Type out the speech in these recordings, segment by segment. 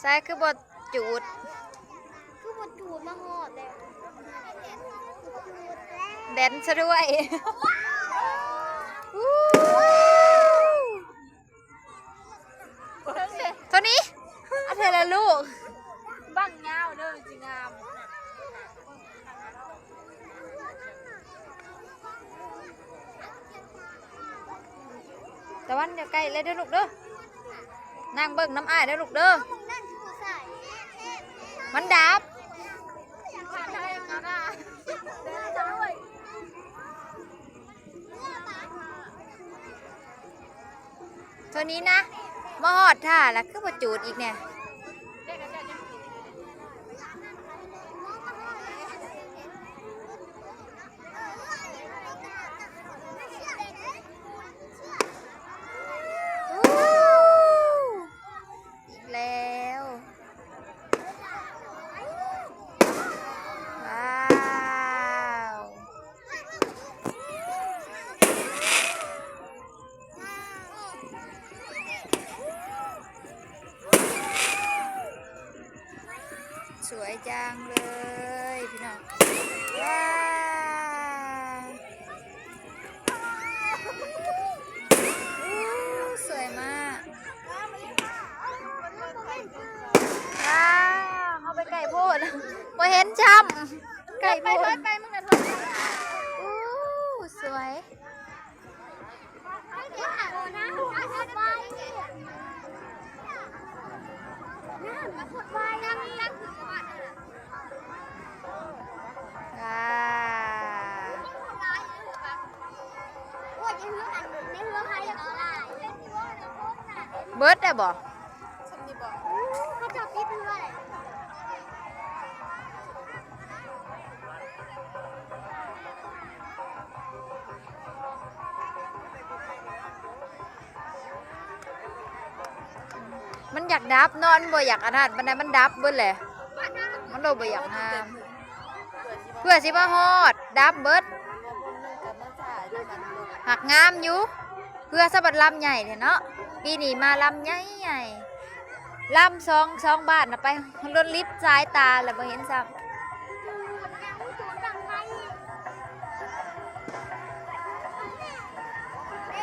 ส่คือบดจูดมาหอดแล้วแดนซะด้วยตัวนี้เอาเธอละลูกบังเงาเด้อจริงงามแต่วันเดี๋ยวใกล้เลยเด้อลูกเด้อนั่งเบิ่งน้ำอ้ายเด้อลูกเด้อมันดับตัวนี้นะมาหอดท่าแล้วคือประจูดอีกเนี่ยอีกแล้วว้าวสวยจังเลยพี่น้องว้าวสวยมากว้าวเขาไปไก่โพดพอเห็นช้ำไก่โพดไปมึงน่ะทนสวยเบิร์ดได้บ่มันอยากดับนอนบ่อยากอันนั้นบันไดมันดับเบิดแหละมันโดนบ่อยากห้ามเพื่อสิมาฮอดดับเบิดหักงามอยู่เพื่อสะบัดลำใหญ่เนาะปีนี้มาลำใหญ่ใหญ่ลำสองบาทนะไปรถลิฟต์สายตาแล้วบ่เห็นซ้ำ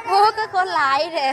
โอ้ก็คนหลายเด้